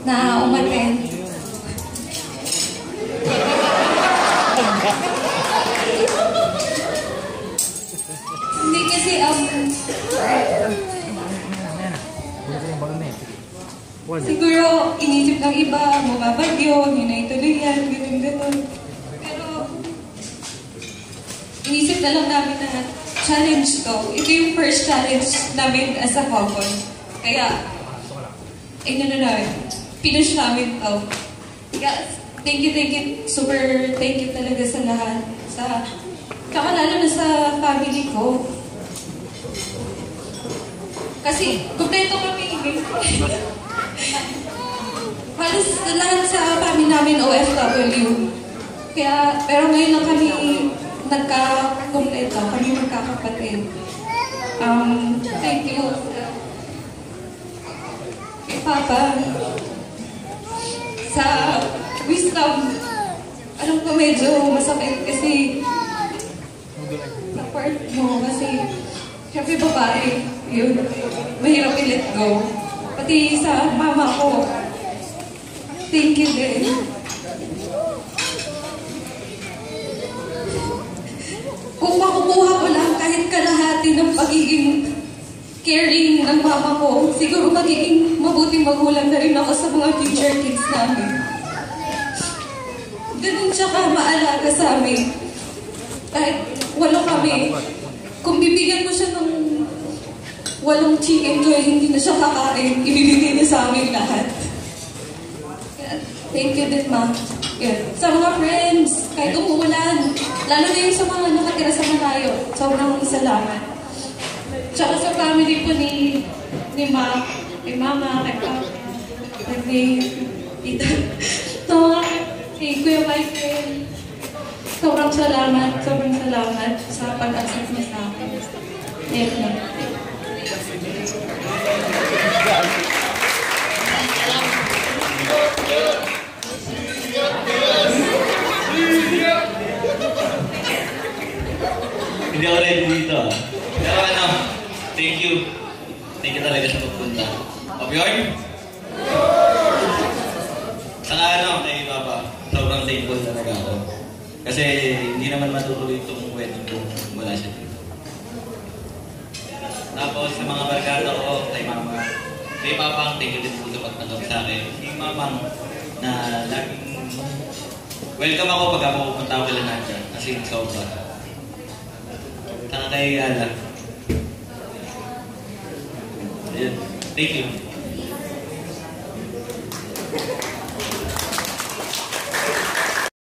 na umattend. Hindi kasi, siguro inisip ng iba, mababagyo, hindi na ituloy yan, ganun. Pero, inisip na lang namin na challenge to. Ito yung first challenge namin as a couple. Kaya, pinush namin to. Kaya, thank you, super thank you talaga sa lahat. Lalo na sa family ko. Kasi, kumpleto kami. Halos lahat sa family namin OFW. Kaya, pero ngayon lang kami nagka-kumpleto. Kami magkakapatid. Thank you. Kay Papa. Sa wisdom. Alam ko medyo masakit kasi na-part mo kasi syempre babae. Yun. Mahirap i-let go. Pati sa mama ko. Thank you din. Kung makukuha ko lang kahit kalahati ng pagiging caring ng mama ko, siguro magiging mabuting magulang na rin ako sa mga future kids namin. Ganun siya ka maalaga sa amin. Kahit 8 kami, kung bibigyan mo siya ng 8 chicken joy, hindi na siya kakain, ibibigay niya sa amin lahat. Thank you din, Ma. Sa mga friends, kahit umuulan, lalo na yung sa mga nakatira sa malayo, sobrang salamat. Tsaka sa family po ni Ma, kay Mama, kay Papa, kay Tita, kay Kuya Michael. Sobrang salamat sa pag-accept niya sa akin. Thank you. Hindi ako ready dito. Pero thank you. Thank you talaga sa pagpunta. Bjorn? Saka kay Papa, sobrang thankful talaga ako. Kasi hindi naman matutuloy itong wedding kung wala siya dito. Tapos sa mga barkada ko, kay Mama, kay Papa, thank you din po sa pagtanggap sa akin. Kay Mama, na laging welcome ako pag ako pupunta ako kailan nandiyan. Kasi sobra. Saka kay Ala. Ayun. Thank you.